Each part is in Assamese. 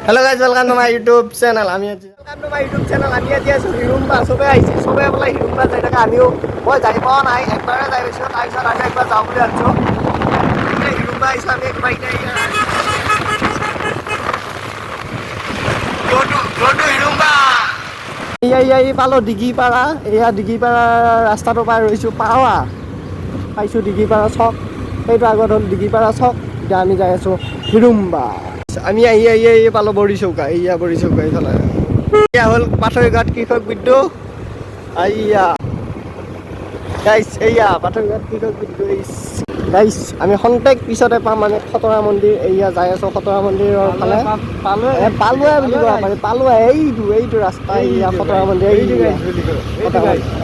Hello guys, welcome to my YouTube channel. Welcome to my YouTube channel. আমি আজি আছো হিৰুম্বা সবে আইছে সবে বলা হিৰুম্বা যাই থাকা আমিও মই যাই পাও নাই একবাৰে যাই গৈছো তাৰপিছত আমি একবাৰ যাওঁ বুলি আছো হিৰুম্বা আইছো আমি একবাৰ go to হিৰুম্বা এই পালো ডিগিপাৰা এয়া ডিগিপাৰা ৰাস্তাটো পাই ৰৈছো পাইছো ডিগিপাৰা চক এইটো আগত হ'ল ডিগিপাৰা চক এতিয়া আমি যাই আছো হিৰুম্বা আমি আহি পালো বৰিচৌকা এইফালে এয়া হ'ল পাথৰঘাট কৃষক বিদ্যুৎ গাইছ এয়া পাথৰঘাট কৃষক বিদ্যুৎ গাইছ আমি খন্তেক পিছতে পাম মানে খতৰা মন্দিৰ এয়া যাই আছো খতৰা মন্দিৰৰ ফালে পালোৱে বুলি ক'ব পাৰি পালোৱে এইটো ৰাস্তা এয়া খতৰা মন্দিৰ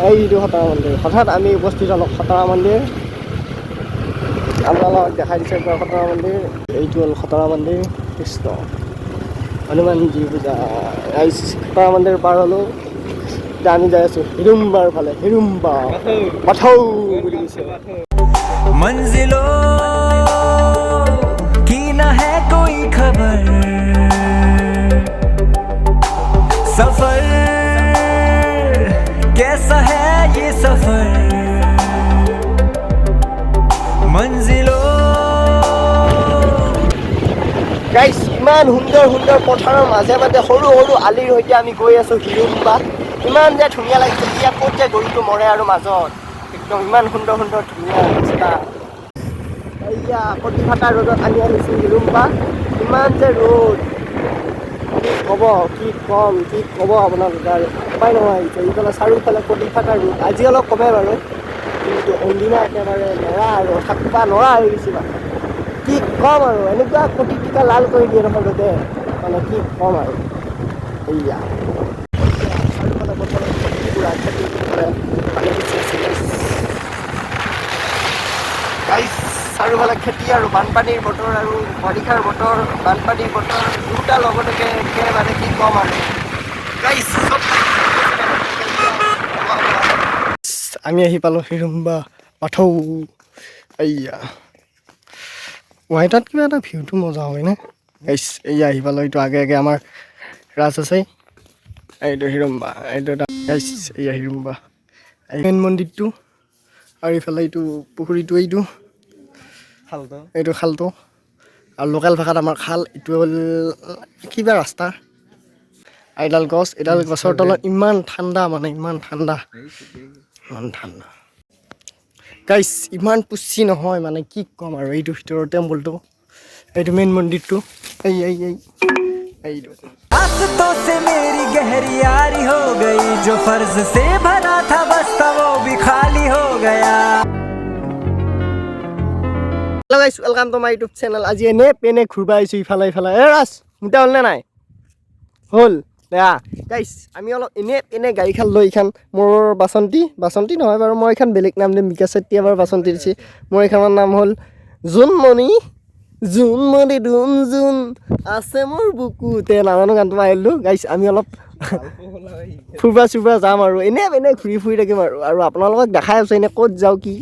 এইটো খতৰা মন্দিৰ হঠাৎ আমি উপস্থিত হ'লো খতৰা মন্দিৰ আপোনালোকক দেখাই দিছে খতৰা মন্দিৰ এইটো হ'ল খতৰা মন্দিৰ কৃষ্ণ হনুমানজী পূজা খতৰা মন্দিৰ পাৰ হ'লো এতিয়া আমি যাই আছো হিৰুম্বাৰ ফালে হিৰুম্বা পাথৌ বুলি কৈছে मंजिलों की न है कोई खबर सफर कैसा है ये सफर मंजिलों গাইছ ইমান সুন্দৰ পথাৰৰ মাজে সৰু আলিৰ সৈতে আমি গৈ আছো হিৰুম্বা ইমান যে ধুনীয়া লাগিছে এতিয়া ক'ত যে গৰুটো মৰে আৰু মাজত একদম ইমান সুন্দৰ ধুনীয়া ৰাস্তা এয়া প্ৰতিভাটা ৰ'দত আমি আহিছো হিৰুম্বা ইমান যে ৰ'দ কি ক'ব আপোনালোকে আৰু উপায় নোহোৱা আহিছে এইফালে চাৰিওফালে প্ৰতিভাটা ৰ'দ আজি অলপ কমে বাৰু কিন্তু অন্দিনা একেবাৰে নৰা আৰু থাকিব নৰা হৈ গৈছে কি ক'ম আৰু এনেকুৱা প্ৰতিটিকা লাল কৰি দিয়ে নহয় ৰ'দে মানে কি ক'ম আৰু এয়া চাৰিওফালে বতৰৰ পুৰা খেতি কৰে চাৰিওফালে খেতি আৰু বানপানীৰ বতৰ আৰু বাৰিষাৰ বতৰ বানপানীৰ বতৰ দুটা লগতে একেবাৰে কি ক'ম আৰু আমি আহি পালোঁ হিৰুম্বা পাথৌ এয়া হোৱাইটত কিবা এটা ভিউটো মজা হয় নে গাইছ এয়া আহি পালোঁ এইটো আগে আমাৰ ৰাজ আছে এইটো হিৰুম্বা এইটো এটা গাইছ এয়া হিৰুম্বা মেইন মন্দিৰটো আৰু এইফালে এইটো পুখুৰীটো এইটো খালটো আৰু লোকেল ভাষাত আমাৰ খাল এইটো হ'ল কিবা ৰাস্তা এডাল গছৰ তলত ইমান ঠাণ্ডা গাইছ ইমান পুচি নহয় মানে কি ক'ম আৰু এইটো ভিতৰৰ টেম্পলটো এইটো মেইন মন্দিৰটো এইটো रास्तों से मेरी गहरी यारी हो गई जो फर्ज से भरा था बस वो भी खाली हो गया Hello guys, welcome to my YouTube channel. আজি এনে ঘুৰবা আহিছো ইফালে ৰাজ মুটা হ'ল নে নাই হ'ল দেয়া গাইছ আমি অলপ এনে গাড়ীখন লৈ এইখন মোৰ বাচন্তি নহয় বাৰু মই এইখন বেলেগ নাম দিম বিকাশ চেতিয়া বাৰু বাচন্তি দিছে মোৰ এইখনৰ নাম হ'ল জোনমণি জোন আছে মোৰ বুকুতে নাজানো গানটো আহিলো গাইছ আমি অলপ ফুৰবা যাম আৰু এনে ঘূৰি থাকিম আৰু আপোনালোকক দেখাই আছো এনে ক'ত যাওঁ কি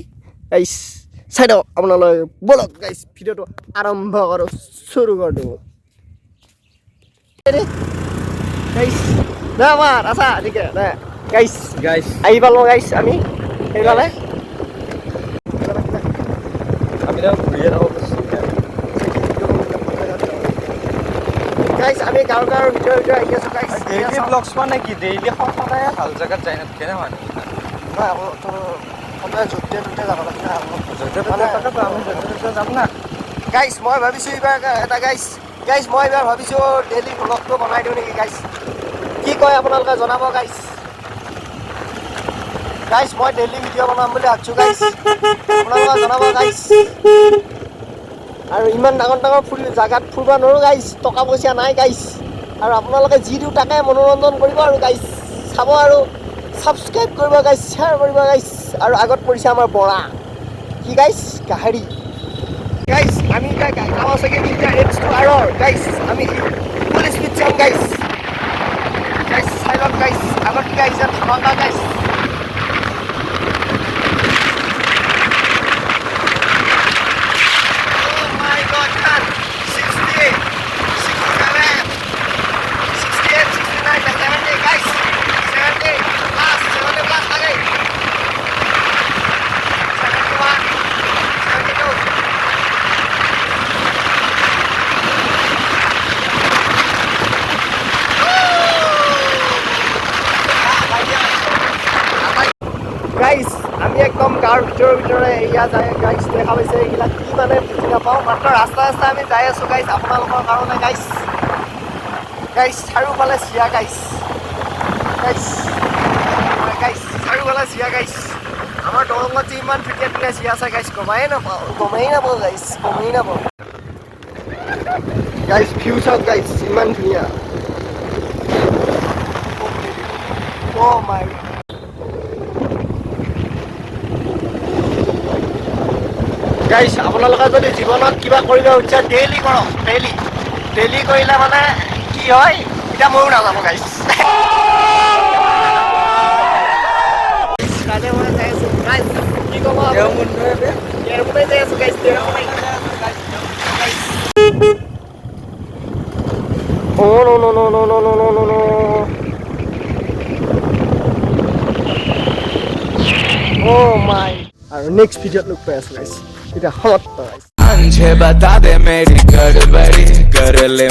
গাইছ চাই দিয়ক আপোনালোকে বলক গাইছ ভিডিঅ'টো আৰম্ভ কৰোঁ চুৰু কৰি দিওঁ গাইছ দে আমাৰ আছা ঠিকে দে গাইছ আহি পালোঁ গাইছ আমি সেইফালে গাইছ আমি গাঁৱৰ ভিতৰত আহি আছোঁ গাইছ ডেইলি ব্লগছ মানে কি ডেইলি সদায় ভাল জেগাত যায় নাথাকে মানে য'তে যাব লাগে যাম না গাইছ মই ভাবিছোঁ এইবাৰ এটা গাইছ মই এইবাৰ ভাবিছোঁ ডেইলি ব্লগটো বনাই দিওঁ নেকি গাইছ কি কয় আপোনালোকে জনাব গাইছ মই ডেইলি ভিডিঅ' বনাম বুলি ভাবিছোঁ গাইছ আপোনালোকে জনাব গাইছ আৰু ইমান ডাঙৰ জেগাত ফুৰিব নোৱাৰোঁ গাইছ টকা পইচা নাই গাইছ আৰু আপোনালোকে যি দিওঁ তাকে মনোৰঞ্জন কৰিব আৰু গাইছ চাব আৰু ছাবস্ক্ৰাইব কৰিব গাইছ শ্বেয়াৰ কৰিব গাইছ আৰু আগত পৰিছে আমাৰ বৰা কি গাইছ গাহৰি গাইছ আমি এতিয়া গাঁও চাগে H2 আৰৰ গাইছ আমি ফুল স্পীড যাম গাইছ চাই লওক গাইছ আগত কি আহিছে ধামাকা গাইছ Oh my God, 68, 67, গাঁৱৰ ভিতৰে এৰিয়া যায় গাইছ দেখা পাইছে এইবিলাক কি মানে বুজি নাপাওঁ মাত্ৰ ৰাস্তা আমি যাই আছোঁ গাইছ আপোনালোকৰ কাৰণে গাইছ চাৰিওফালে চিয়া গাইছ চাৰিওফালে চিয়া গাইছ আমাৰ দৰঙত যে ইমান ধুনীয়া চিয়া আছে গাইছ গমেই নাপাওঁ গাইছ ভিউ চাওক গাইছ ইমান ধুনীয়া অ' মাই গাইছ আপোনালোকে যদি জীৱনত কিবা কৰিব খুজিছে ডেইলি কৰক ডেইলি কৰিলে মানে কি হয় এতিয়া ময়ো নাজানো গাইছ কাইলৈ মই যাই আছোঁ গাইছ কি ক'ব দেৰমুনাই যাই আছোঁ গাইছ Oh my! আৰু নেক্সট ভিডিঅ'ত লগ পাই আছোঁ গাইছ এতিয়া সমাপ্ত গাইছ मुझे बता दे मेरी गड़बड़ी कर ले